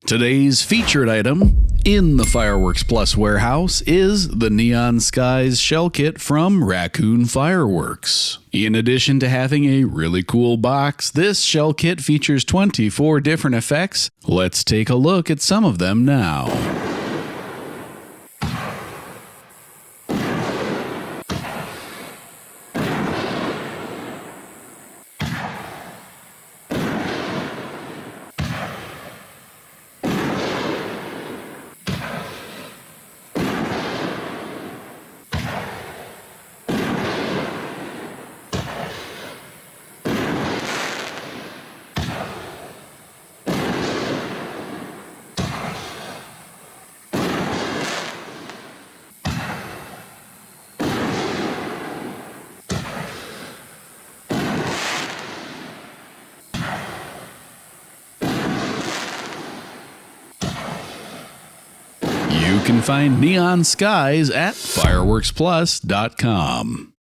Today's featured item in the Fireworksplus warehouse is the Neon Skies shell kit from Raccoon Fireworks. In addition to having a really cool box, this shell kit features 24 different effects. Let's take a look at some of them now. You can find Neon Skies at fireworksplus.com.